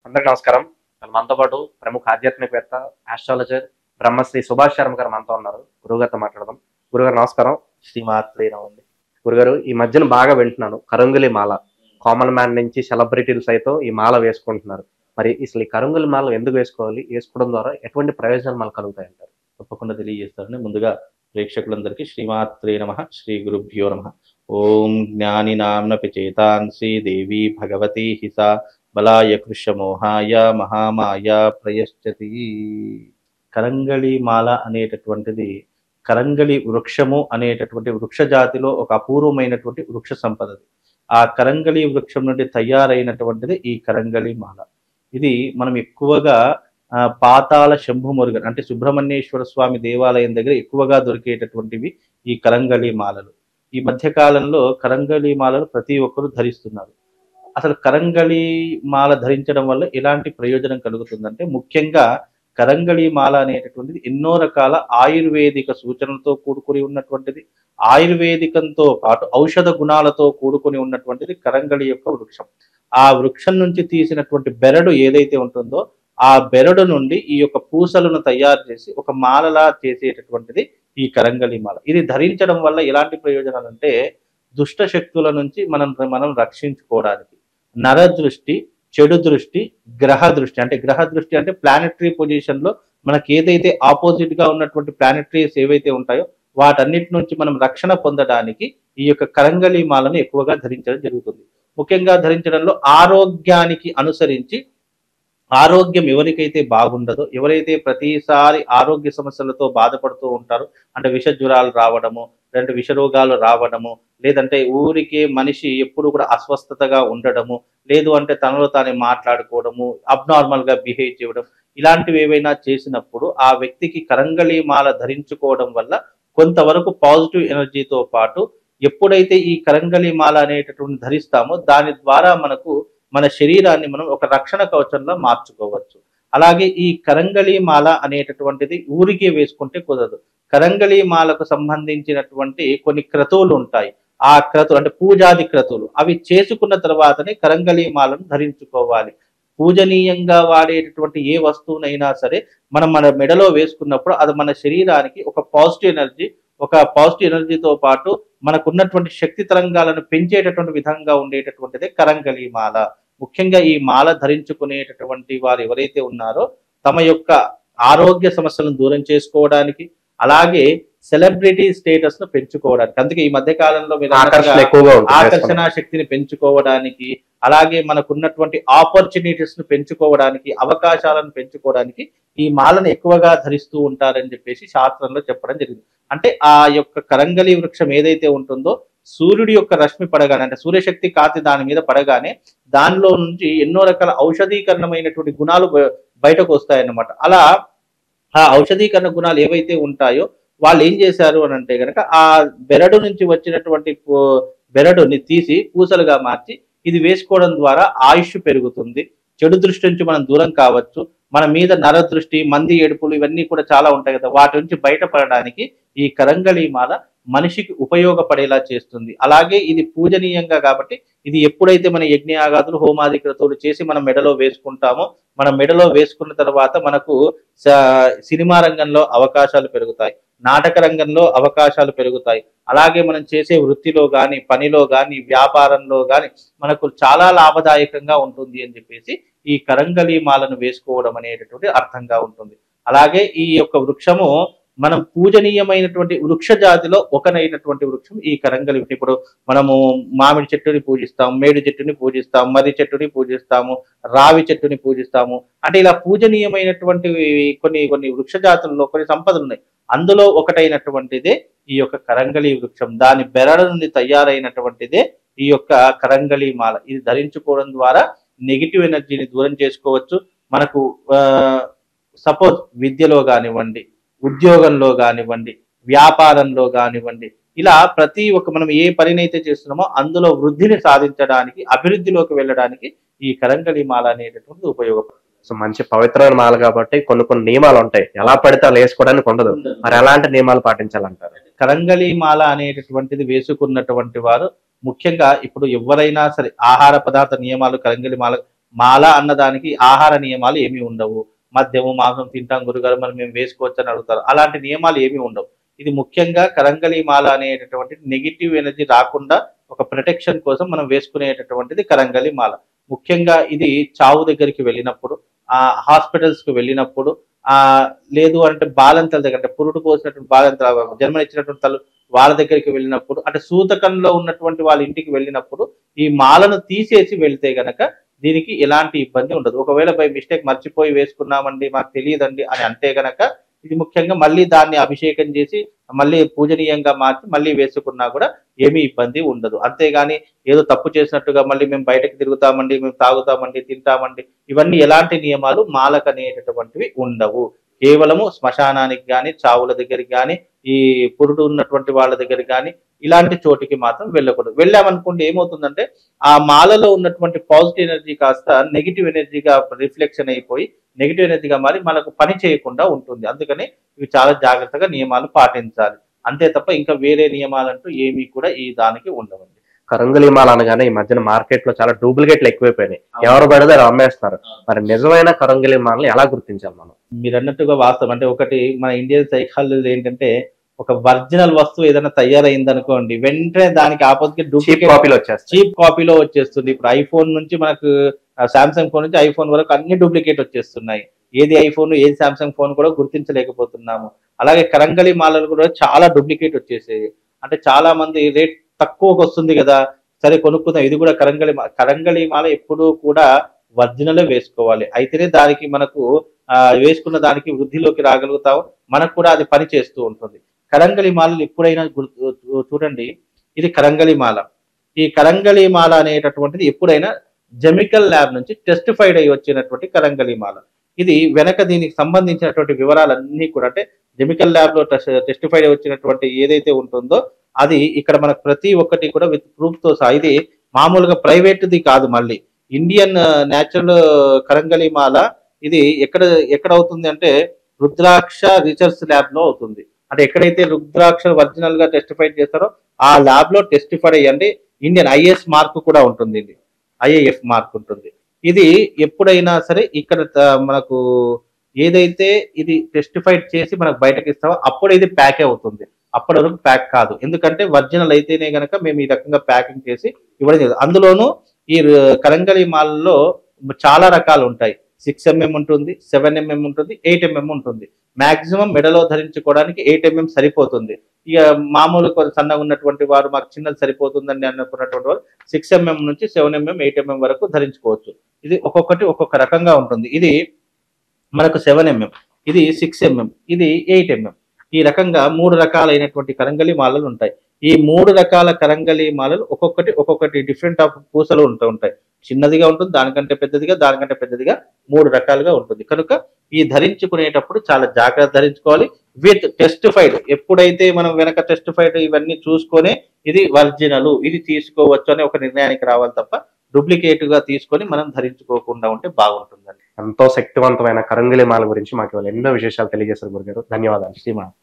అందరికీ నమస్కారం. మనతో పాటు ప్రముఖ ఆధ్యాత్మికవేత్త, ఆస్ట్రాలజర్ బ్రహ్మశ్రీ సుభాష్ శర్మ గారు మనతో ఉన్నారు. గురువుగారితో మాట్లాడదాం. గురుగారు నమస్కారం. శ్రీమాత్రే నమః. గురుగారు, ఈ మధ్యన బాగా వింటున్నాను కరంగులి మాల. కామన్ మ్యాన్ నుంచి సెలబ్రిటీలు సైతం ఈ మాల వేసుకుంటున్నారు. మరి అసలు ఈ కరంగులి మాల ఎందుకు వేసుకోవాలి? వేసుకోవడం ద్వారా ఎటువంటి ప్రయోజనాలు మనకు కలుగుతాయి అంటారు? తప్పకుండా తెలియజేస్తారండి. ముందుగా ప్రేక్షకులందరికీ శ్రీమాత్రే నమః, శ్రీ గురుభ్యో నమః. ఓం జ్ఞానినాంనపి చేతాంసి దేవి భగవతి హిసా బలాయ కృష్యమోహాయ మహామాయ ప్రయశ్చతి. కరంగళి మాల అనేటటువంటిది కరంగళి వృక్షము అనేటటువంటి వృక్ష జాతిలో ఒక అపూర్వమైనటువంటి వృక్ష సంపదది. ఆ కరంగళి వృక్షం నుండి తయారైనటువంటిది ఈ కరంగళి మాల. ఇది మనం ఎక్కువగా పాతాళ శంభు మురుగన్ అంటే సుబ్రహ్మణ్యేశ్వర స్వామి దేవాలయం దగ్గర ఎక్కువగా దొరికేటటువంటివి ఈ కరంగళి మాలలు. ఈ మధ్య కాలంలో కరంగళి మాలలు ప్రతి ఒక్కరూ ధరిస్తున్నారు. అసలు కరంగళి మాల ధరించడం వల్ల ఎలాంటి ప్రయోజనం కలుగుతుందంటే, ముఖ్యంగా కరంగళి మాల అనేటటువంటిది ఎన్నో రకాల ఆయుర్వేదిక సూచనలతో కూడుకొని ఉన్నటువంటిది. ఆయుర్వేదికంతో పాటు ఔషధ గుణాలతో కూడుకొని ఉన్నటువంటిది కరంగళి యొక్క వృక్షం. ఆ వృక్షం నుంచి తీసినటువంటి బెరడు ఏదైతే ఉంటుందో ఆ బెరడు నుండి ఈ యొక్క పూసలను తయారు చేసి ఒక మాలలా చేసేటటువంటిది ఈ కరంగళి మాల. ఇది ధరించడం వల్ల ఎలాంటి ప్రయోజనాలు అంటే, దుష్ట శక్తుల నుంచి మనం రక్షించుకోవడానికి, నర దృష్టి, చెడు దృష్టి, గ్రహ దృష్టి అంటే ప్లానెటరీ పొజిషన్ లో మనకి ఏదైతే ఆపోజిట్ గా ఉన్నటువంటి ప్లానెటరీస్ ఏవైతే ఉంటాయో వాటన్నిటి నుంచి మనం రక్షణ పొందడానికి ఈ యొక్క కరంగళి మాలను ఎక్కువగా ధరించడం జరుగుతుంది. ముఖ్యంగా ధరించడంలో ఆరోగ్యానికి అనుసరించి, ఆరోగ్యం ఎవరికైతే బాగుండదో, ఎవరైతే ప్రతిసారి ఆరోగ్య సమస్యలతో బాధపడుతూ ఉంటారో, అంటే విష జ్వరాలు రావడము, లేదంటే విష రోగాలు రావడము, లేదంటే ఊరికే మనిషి ఎప్పుడు కూడా అస్వస్థతగా ఉండడము, లేదు అంటే తనలో తానే మాట్లాడుకోవడము, అబ్నార్మల్ గా బిహేవ్ చేయడం, ఇలాంటివి ఏవైనా చేసినప్పుడు ఆ వ్యక్తికి కరంగళి మాల ధరించుకోవడం వల్ల కొంతవరకు పాజిటివ్ ఎనర్జీతో పాటు, ఎప్పుడైతే ఈ కరంగళి మాల అనేటటువంటి ధరిస్తామో దాని ద్వారా మన శరీరాన్ని మనం ఒక రక్షణ కవచంలో మార్చుకోవచ్చు. అలాగే ఈ కరంగళి మాల అనేటటువంటిది ఊరికే వేసుకుంటే కుదరదు. కరంగళి మాలకు సంబంధించినటువంటి కొన్ని క్రతువులు ఉంటాయి. ఆ క్రతువు అంటే పూజాది క్రతువులు, అవి చేసుకున్న తర్వాతనే కరంగళి మాలను ధరించుకోవాలి. పూజనీయంగా వాడేటటువంటి ఏ వస్తువునైనా సరే మనం మన మెడలో వేసుకున్నప్పుడు అది మన శరీరానికి ఒక పాజిటివ్ ఎనర్జీతో పాటు మనకున్నటువంటి శక్తి తరంగాలను పెంచేటటువంటి విధంగా ఉండేటటువంటిదే కరంగళి మాల. ముఖ్యంగా ఈ మాల ధరించుకునేటటువంటి వారు ఎవరైతే ఉన్నారో తమ యొక్క ఆరోగ్య సమస్యలను దూరం చేసుకోవడానికి, అలాగే సెలబ్రిటీ స్టేటస్ ను పెంచుకోవడానికి, అందుకే ఈ మధ్య కాలంలో ఆకర్షణ శక్తిని పెంచుకోవడానికి, అలాగే మనకున్నటువంటి ఆపర్చునిటీస్ ను పెంచుకోవడానికి, అవకాశాలను పెంచుకోవడానికి ఈ మాలను ఎక్కువగా ధరిస్తూ ఉంటారని చెప్పేసి శాస్త్రంలో చెప్పడం జరిగింది. అంటే ఆ యొక్క కరంగళి వృక్షం ఏదైతే ఉంటుందో సూర్యుడి యొక్క రశ్మి పడగానే, అంటే సూర్యశక్తి కాంతి దాని మీద పడగానే దానిలో నుంచి ఎన్నో రకాల ఔషధీకరణమైనటువంటి గుణాలు బయటకు వస్తాయన్నమాట. అలా ఆ ఔషధీకరణ గుణాలు ఏవైతే ఉంటాయో వాళ్ళు ఏం చేశారు అని అంటే గనక, ఆ బెరడు నుంచి వచ్చినటువంటి బెరడుని తీసి పూసలుగా మార్చి ఇది వేసుకోవడం ద్వారా ఆయుష్ పెరుగుతుంది, చెడు దృష్టి నుంచి మనం దూరం కావచ్చు, మన మీద నర దృష్టి, మంది ఏడుపులు ఇవన్నీ కూడా చాలా ఉంటాయి కదా, వాటి నుంచి బయటపడడానికి ఈ కరంగళి మాల మనిషికి ఉపయోగపడేలా చేస్తుంది. అలాగే ఇది పూజనీయంగా కాబట్టి ఇది ఎప్పుడైతే మన యజ్ఞయాగాదులు, హోమాది క్రతువులు చేసి మనం మెడలో వేసుకుంటామో, మనం మెడలో వేసుకున్న తర్వాత మనకు సినిమా రంగంలో అవకాశాలు పెరుగుతాయి, నాటక రంగంలో అవకాశాలు పెరుగుతాయి, అలాగే మనం చేసే వృత్తిలో కానీ, పనిలో కానీ, వ్యాపారంలో కానీ మనకు చాలా లాభదాయకంగా ఉంటుంది అని చెప్పేసి ఈ కరంగళి మాలను వేసుకోవడం అనేటటువంటి అర్థంగా ఉంటుంది. అలాగే ఈ యొక్క వృక్షము మనం పూజనీయమైనటువంటి వృక్ష జాతిలో ఒకనైనటువంటి వృక్షం ఈ కరంగళి. ఇప్పుడు మనము మామిడి చెట్టుని పూజిస్తాము, మేడి చెట్టుని పూజిస్తాము, మర్రి చెట్టుని పూజిస్తాము, రావి చెట్టుని పూజిస్తాము. అంటే ఇలా పూజనీయమైనటువంటి కొన్ని వృక్ష జాతుల్లో కొన్ని సంపదలు ఉన్నాయి. అందులో ఒకటైనటువంటిదే ఈ యొక్క కరంగళి వృక్షం. దాని బెరడు నుండి తయారైనటువంటిదే ఈ యొక్క కరంగళి మాల. ఇది ధరించుకోవడం ద్వారా నెగిటివ్ ఎనర్జీని దూరం చేసుకోవచ్చు. మనకు సపోజ్ విద్యలో కానివ్వండి, ఉద్యోగంలో కానివ్వండి, వ్యాపారంలో కానివ్వండి, ఇలా ప్రతి ఒక్క మనం ఏ పనినైతే చేస్తున్నామో అందులో వృద్ధిని సాధించడానికి, అభివృద్ధిలోకి వెళ్ళడానికి ఈ కరంగళి మాల అనేటటువంటిది ఉపయోగపడుతుంది. సో మంచి పవిత్రమైన మాల కాబట్టి కొన్ని నియమాలు ఉంటాయి, ఎలా పడితే అలా వేసుకోవడానికి ఉండదు. మరి ఎలాంటి నియమాలు పాటించాలంటారు? కరంగళి మాల అనేటటువంటిది వేసుకున్నటువంటి వారు ముఖ్యంగా ఇప్పుడు ఎవరైనా సరే ఆహార పదార్థ నియమాలు కరంగళి మాల మాల అన్నదానికి ఆహార నియమాలు ఏమీ ఉండవు. మద్యము మాంసం తింటాం గురుగారు మరి మేము వేసుకోవచ్చు అని అడుగుతారు. అలాంటి నియమాలు ఏమీ ఉండవు. ఇది ముఖ్యంగా కరంగలి మాల అనేటటువంటి నెగిటివ్ ఎనర్జీ రాకుండా ఒక ప్రొటెక్షన్ కోసం మనం వేసుకునేటటువంటిది కరంగలి మాల. ముఖ్యంగా ఇది చావు దగ్గరికి వెళ్ళినప్పుడు, హాస్పిటల్స్ కు వెళ్ళినప్పుడు, లేదు అంటే బాలంతల దగ్గర, అంటే పురుడు పోసినటువంటి బాలంతల జన్మనిచ్చినటువంటి తల్లు వాళ్ళ దగ్గరికి వెళ్ళినప్పుడు, అంటే సూతకంలో ఉన్నటువంటి వాళ్ళ ఇంటికి వెళ్ళినప్పుడు ఈ మాలను తీసేసి వెళ్తే గనక దీనికి ఎలాంటి ఇబ్బంది ఉండదు. ఒకవేళ బై మిస్టేక్ మర్చిపోయి వేసుకున్నామండి మాకు తెలియదండి అని అంటే గనక ఇది ముఖ్యంగా మళ్ళీ దాన్ని అభిషేకం చేసి మళ్ళీ పూజనీయంగా మార్చి మళ్ళీ వేసుకున్నా కూడా ఏమీ ఇబ్బంది ఉండదు. అంతేగాని ఏదో తప్పు చేసినట్టుగా మళ్ళీ మేము బయటకు తిరుగుతామండి, మేము తాగుతామండి, తింటామండి, ఇవన్నీ ఎలాంటి నియమాలు మాలకు అనేటటువంటివి ఉండవు. కేవలము శ్మశానానికి కానీ, చావుల దగ్గరికి కానీ, ఈ పురుడు ఉన్నటువంటి వాళ్ళ దగ్గరికి కానీ ఇలాంటి చోటికి మాత్రం వెళ్ళకూడదు. వెళ్ళామనుకోండి ఏమవుతుందంటే ఆ మాలలో ఉన్నటువంటి పాజిటివ్ ఎనర్జీ కాస్త నెగిటివ్ ఎనర్జీగా రిఫ్లెక్షన్ అయిపోయి నెగిటివ్ ఎనర్జీగా మారి మనకు పని చేయకుండా ఉంటుంది. అందుకని ఇవి చాలా జాగ్రత్తగా నియమాలు పాటించాలి. అంతే తప్ప ఇంకా వేరే నియమాలంటూ ఏమీ కూడా ఈ దానికి ఉండవండి. కరంగలి మాల అనగానే ఈ మధ్యన మార్కెట్ లో చాలా డూప్లికేట్లు ఎక్కువైపోయినాయి. ఎవరు పడితే అది అమ్మేస్తారు. మరి నిజమైన కరంగలి మాలని ఎలా గుర్తించాలి మనం? మీరు అన్నట్టుగా వాస్తవం. అంటే ఒకటి మన ఇండియన్ సైకాలజీ ఏంటంటే ఒక ఒరిజినల్ వస్తువు ఏదైనా తయారైంది అనుకోండి వెంటనే దానికి ఆపోజిట్ డూప్లికేట్ కాపీలో వచ్చేస్తుంది, చీప్ కాపీలో వచ్చేస్తుంది. ఇప్పుడు ఐఫోన్ నుంచి మనకు సామ్సంగ్ ఫోన్ నుంచి ఐఫోన్ వరకు అన్ని డూప్లికేట్ వచ్చేస్తున్నాయి. ఏది ఐఫోన్ ఏది సామ్సంగ్ ఫోన్ కూడా గుర్తించలేకపోతున్నాము. అలాగే కరంగలి మాలలు కూడా చాలా డూప్లికేట్ వచ్చేసాయి. అంటే చాలా మంది రేట్ తక్కువకి వస్తుంది కదా, సరే కొనుక్కుందాం, ఇది కూడా కరంగలి మాల ఎప్పుడూ కూడా ఒరిజినలే వేసుకోవాలి. అయితేనే దానికి మనకు వేసుకున్న దానికి వృద్ధిలోకి రాగలుగుతాం, మనకు కూడా అది పని చేస్తూ ఉంటుంది. కరంగలి మాలలు ఎప్పుడైనా చూడండి, ఇది కరంగలి మాల. ఈ కరంగలి మాల అనేటటువంటిది ఎప్పుడైనా కెమికల్ ల్యాబ్ నుంచి టెస్టిఫైడ్ అయ్యి వచ్చినటువంటి కరంగలి మాల. ఇది వెనక దీనికి సంబంధించినటువంటి వివరాలన్నీ కూడా అంటే కెమికల్ ల్యాబ్ లో టెస్టిఫైడ్ అయ్యి వచ్చినటువంటి ఏదైతే ఉంటుందో అది ఇక్కడ మనకు ప్రతి ఒక్కటి కూడా విత్ ప్రూఫ్ తో సహా. ఇది మామూలుగా ప్రైవేట్ది కాదు, మళ్ళీ ఇండియన్ న్యాచురల్ కరంగలి మాల. ఇది ఎక్కడ అవుతుంది అంటే రుద్రాక్ష రీసెర్చ్ ల్యాబ్ లో అవుతుంది. అంటే ఎక్కడైతే రుద్రాక్ష ఒరిజినల్ గా టెస్టిఫైడ్ చేస్తారో ఆ ల్యాబ్ లో టెస్టిఫైడ్ అయ్యండి. ఇండియన్ ఐఎస్ మార్క్ కూడా ఉంటుంది, ఇది ఐఏఎఫ్ మార్క్ ఉంటుంది. ఇది ఎప్పుడైనా సరే ఇక్కడ మనకు ఏదైతే ఇది టెస్టిఫైడ్ చేసి మనకు బయటకి ఇస్తామో అప్పుడు ఇది ప్యాక్ అవుతుంది. అప్పటి వరకు ప్యాక్ కాదు. ఎందుకంటే ఒరిజినల్ అయితేనే గనక మేము ఈ రకంగా ప్యాకింగ్ చేసి ఇవ్వడం జరుగుతుంది. అందులోనూ ఈ కరంగలి మాలలో చాలా రకాలు ఉంటాయి. 6mm ఉంటుంది, 7mm ఉంటుంది, 8mm ఉంటుంది. మాక్సిమం మెడలో ధరించుకోవడానికి 8mm సరిపోతుంది. ఇక మామూలు కొంచెం సన్నగా ఉన్నటువంటి వారు మాకు చిన్నది సరిపోతుందని అనుకున్నటువంటి వారు 6mm నుంచి 7mm 8mm వరకు ధరించుకోవచ్చు. ఇది ఒక్కొక్కటి ఒక్కొక్క రకంగా ఉంటుంది. ఇది మనకు 7mm, ఇది 6mm, ఇది 8mm. ఈ రకంగా 3 రకాలైనటువంటి కరంగలి మాలలు ఉంటాయి. ఈ 3 రకాల కరంగలి మాలలు ఒక్కొక్కటి డిఫరెంట్ ఆఫ్ పూసలు ఉంటాయి. చిన్నదిగా ఉంటుంది, దానికంటే పెద్దదిగా, దానికంటే పెద్దదిగా 3 రకాలుగా ఉంటుంది. కనుక ఈ ధరించుకునేటప్పుడు చాలా జాగ్రత్త ధరించుకోవాలి. విత్ టెస్టిఫైడ్, ఎప్పుడైతే మనం వెనక టెస్టిఫైడ్ ఇవన్నీ చూసుకొని ఇది ఒరిజినల్ ఇది తీసుకోవచ్చు అనే ఒక నిర్ణయానికి రావాలి తప్ప డూప్లికేట్ గా తీసుకొని మనం ధరించుకోకుండా ఉంటే బాగుంటుందండి. ఎంతో శక్తివంతమైన కరంగలి మాల గురించి మాకు ఎన్నో విశేషాలు తెలియజేశారు గురుగారు. ధన్యవాదాలు. శ్రీమాన్.